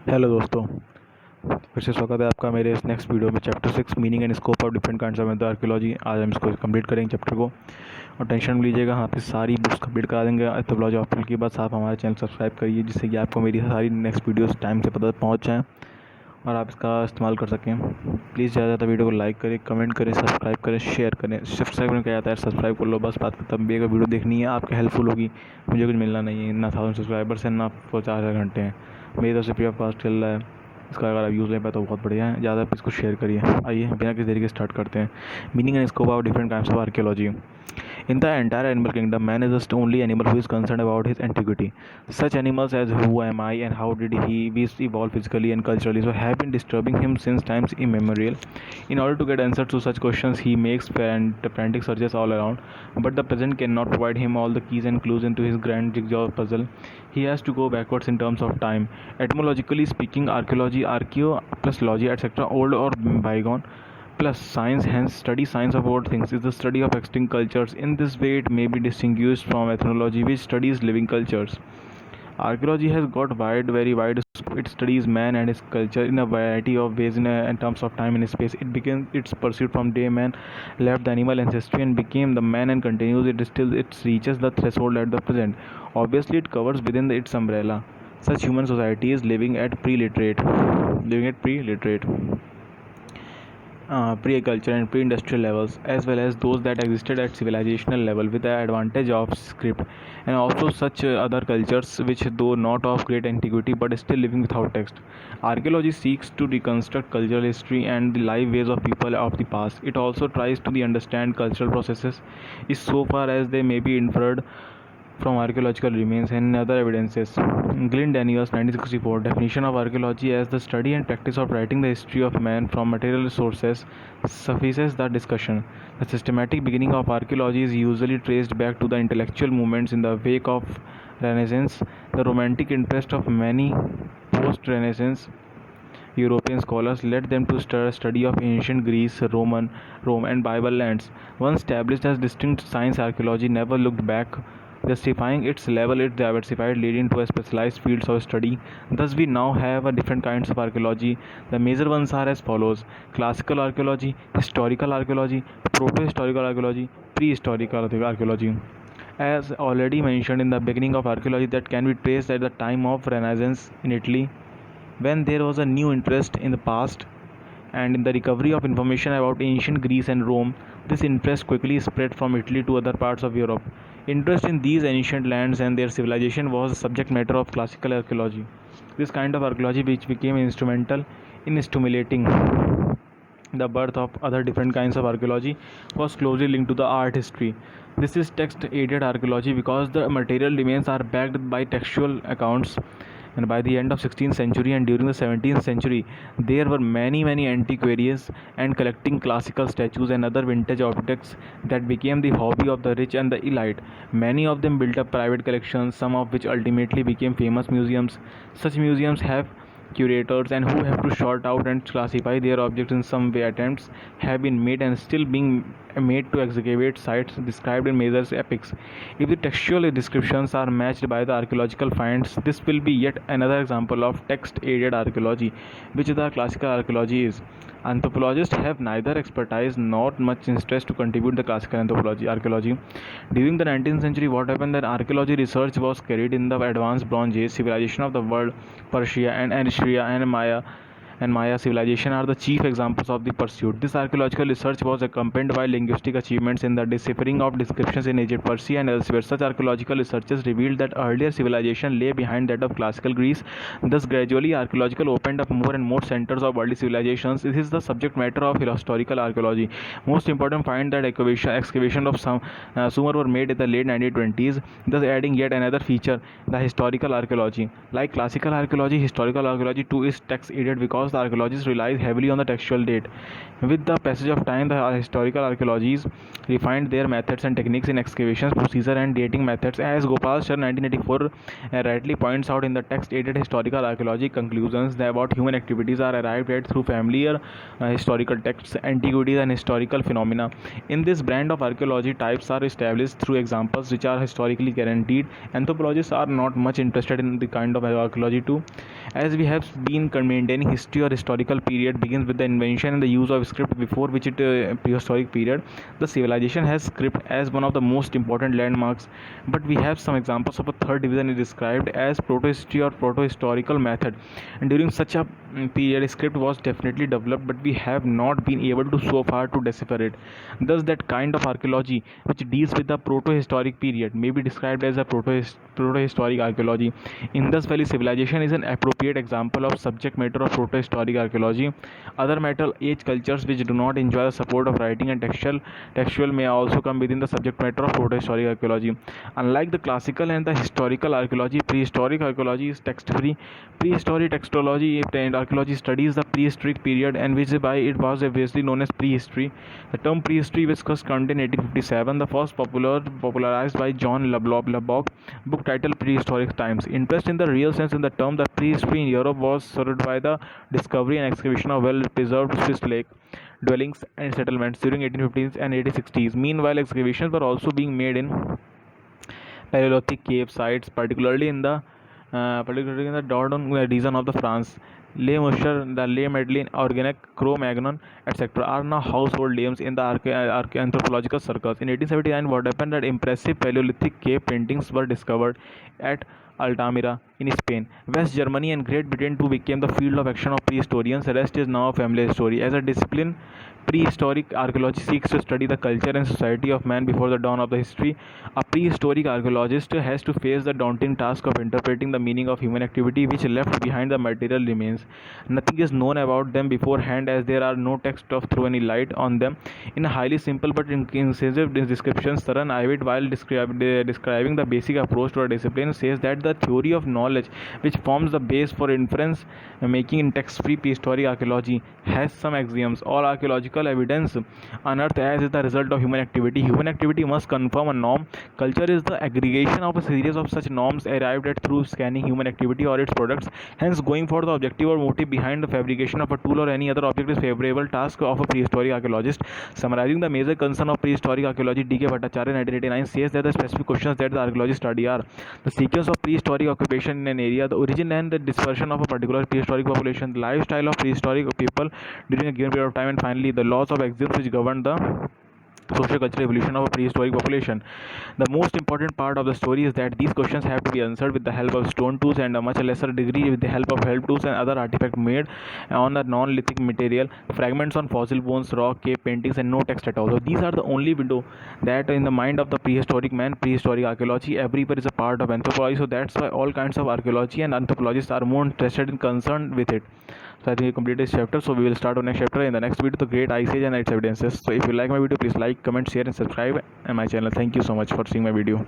Hello दोस्तों, फिर से स्वागत है आपका मेरे इस नेक्स्ट वीडियो में। Chapter 6 meaning and scope of different kinds of archaeology. आज हम इसको कंप्लीट करेंगे चैप्टर को। और टेंशन लीजिएगा, हाँ पे सारी बुक्स कंप्लीट करा देंगे एंथ्रोपोलॉजी ऑफ के। बस आप हमारे चैनल सब्सक्राइब करिए, जिससे कि आपको मेरी सारी नेक्स्ट वीडियोस टाइम से पता पहुँच जाएँ और आप इसका इस्तेमाल कर सकें। प्लीज़ ज़्यादा ज़्यादा वीडियो को लाइक करें, कमेंट करें, सब्सक्राइब करें, शेयर करें। सब्सक्राइब में क्या जाता है, सब्सक्राइब कर लो बस, बात खत्म। भी अगर वीडियो देखनी है आपके हेल्पफुल होगी, मुझे कुछ मिलना नहीं है। ना 1000 सब्सक्राइबर्स हैं, ना 4 घंटे हैं। मेरी तरफ से फ्री ऑफ कॉस्ट चल रहा है। इसका अगर आप यूज़ ले पाए तो बहुत बढ़िया है। ज़्यादा इसको शेयर करिए। आइए बिना किसी तरीके स्टार्ट करते हैं। Meaning and scope of different kinds of archaeology. In the entire animal kingdom, man is the only animal who is concerned about his antiquity. Such animals as who am I and how did we evolve physically and culturally so have been disturbing him since times immemorial. In order to get answers to such questions, he makes frantic searches all around, but the present cannot provide him all the keys and clues into his grand jigsaw puzzle. He has to go backwards in terms of time. Etymologically speaking, archaeology, archaeo plus logy, etc., old or bygone, plus science, hence study science of old things is the study of extinct cultures. In this way it may be distinguished from ethnology, which studies living cultures. Archaeology has got very wide scope. It studies man and his culture in a variety of ways in terms of time and space. It begins its pursuit from day man left the animal ancestry and became the man, and continues it still it reaches the threshold at the present. Obviously it covers within its umbrella such human society is living at pre-literate pre-culture and pre-industrial levels, as well as those that existed at civilizational level with the advantage of script, and also such other cultures which, though not of great antiquity but still living without text. Archaeology seeks to reconstruct cultural history and the life ways of people of the past. It also tries to understand cultural processes is so far as they may be inferred from archaeological remains and other evidences. Glyn Daniels, 1964, definition of archaeology as the study and practice of writing the history of man from material sources suffices the discussion. The systematic beginning of archaeology is usually traced back to the intellectual movements in the wake of Renaissance. The romantic interest of many post-Renaissance European scholars led them to study of ancient Greece, Rome, and Bible lands. Once established as distinct science, archaeology never looked back, justifying its level. It diversified, leading to a specialized fields of study. Thus, we now have a different kinds of archaeology. The major ones are as follows: classical archaeology, historical archaeology, proto-historical archaeology, prehistorical archaeology. As already mentioned in the beginning of archaeology, that can be traced at the time of Renaissance in Italy, when there was a new interest in the past and in the recovery of information about ancient Greece and Rome. This interest quickly spread from Italy to other parts of Europe. Interest in these ancient lands and their civilization was the subject matter of classical archaeology. This kind of archaeology, which became instrumental in stimulating the birth of other different kinds of archaeology, was closely linked to the art history. This is text aided archaeology because the material remains are backed by textual accounts. And by the end of 16th century and during the 17th century, there were many antiquaries and collecting classical statues and other vintage objects that became the hobby of the rich and the elite. Many of them built up private collections, some of which ultimately became famous museums. Such museums have curators and who have to sort out and classify their objects in some way. Attempts have been made and still being made to excavate sites described in major epics. If the textual descriptions are matched by the archaeological finds, this will be yet another example of text-aided archaeology, which the classical archaeology is. Anthropologists have neither expertise nor much interest to contribute the classical archaeology. During the 19th century, what happened that archaeology research was carried in the advanced Bronze Age civilization of the world. Persia and Eritrea and Maya civilization are the chief examples of the pursuit. This archaeological research was accompanied by linguistic achievements in the deciphering of descriptions in Egypt, Persia, and elsewhere. Such archaeological researches revealed that earlier civilization lay behind that of classical Greece. Thus, gradually, archaeological opened up more and more centers of worldly civilizations. This is the subject matter of historical archaeology. Most important find that excavation of Sumer were made in the late 1920s, thus adding yet another feature, the historical archaeology. Like classical archaeology, historical archaeology too is text aided because because the archaeologists relies heavily on the textual date. With the passage of time, the historical archaeologists refined their methods and techniques in excavations, procedure, and dating methods. As Gopal Shah 1984 rightly points out in the text-aided historical archaeology, conclusions that about human activities are arrived at through familiar historical texts, antiquities, and historical phenomena. In this brand of archaeology, types are established through examples which are historically guaranteed. Anthropologists are not much interested in the kind of archaeology too, as we have been maintaining history or historical period begins with the invention and the use of script, before which it prehistoric period. The civilization has script as one of the most important landmarks, but we have some examples of a third division is described as proto-history or proto-historical method, and during such a period script was definitely developed, but we have not been able to so far to decipher it. Thus that kind of archaeology which deals with the proto-historic period may be described as a proto-historic archaeology. Indus Valley civilization is an appropriate example of subject matter of proto-historic archaeology. Other Metal Age cultures which do not enjoy the support of writing and textual may also come within the subject matter of proto-historic archaeology. Unlike the classical and the historical archaeology, prehistoric archaeology is text-free. Prehistoric textology and archaeology studies the prehistoric period, and which by it was obviously known as prehistory. The term prehistory was first coined in 1857, the first popularized by John Lubbock, book titled Prehistoric Times. Interest in the real sense in the term the prehistory in Europe was served by the discovery and excavation of well-preserved Swiss lake dwellings and settlements during 1850s and 1860s. Meanwhile, excavations were also being made in Paleolithic cave sites, particularly in the Dordogne region of the France. Les Moucher, the Les Madeleine, Organic, Cro-Magnon, etc. are now household names in the anthropological circles. In 1879, what happened that impressive Paleolithic cave paintings were discovered at Altamira in Spain. West Germany and Great Britain too became the field of action of prehistorians. The rest is now a familiar story. As a discipline, prehistoric archaeology seeks to study the culture and society of man before the dawn of the history. A prehistoric archaeologist has to face the daunting task of interpreting the meaning of human activity which left behind the material remains. Nothing is known about them beforehand, as there are no texts to throw any light on them. In a highly simple but incisive description, Saran Ivid, while describing the basic approach to a discipline, says that the theory of knowledge which forms the base for inference making in text-free prehistoric archaeology has some axioms. All archaeological evidence unearthed as is the result of human activity. Human activity must confirm a norm. Culture is the aggregation of a series of such norms arrived at through scanning human activity or its products. Hence, going for the objective or motive behind the fabrication of a tool or any other object is favorable task of a prehistoric archaeologist. Summarizing the major concern of prehistoric archaeology, D.K. Bhattacharya 1989 says that the specific questions that the archaeologists study are the sequence of prehistoric occupation in an area, the origin and the dispersion of a particular prehistoric population, the lifestyle of prehistoric people during a given period of time, and finally the laws of axioms which govern the socio-cultural evolution of a prehistoric population. The most important part of the story is that these questions have to be answered with the help of stone tools, and a much lesser degree with the help of help tools and other artifacts made on a non-lithic material, fragments on fossil bones, rock, cave paintings, and no text at all. So these are the only window that in the mind of the prehistoric man. Prehistoric archaeology everywhere is a part of anthropology, so that's why all kinds of archaeology and anthropologists are more interested and concerned with it. So I think we completed this chapter, so we will start our next chapter in the next video, the Great Ice Age and its evidences. So if you like my video, please like, comment, share and subscribe and my channel. Thank you so much for seeing my video.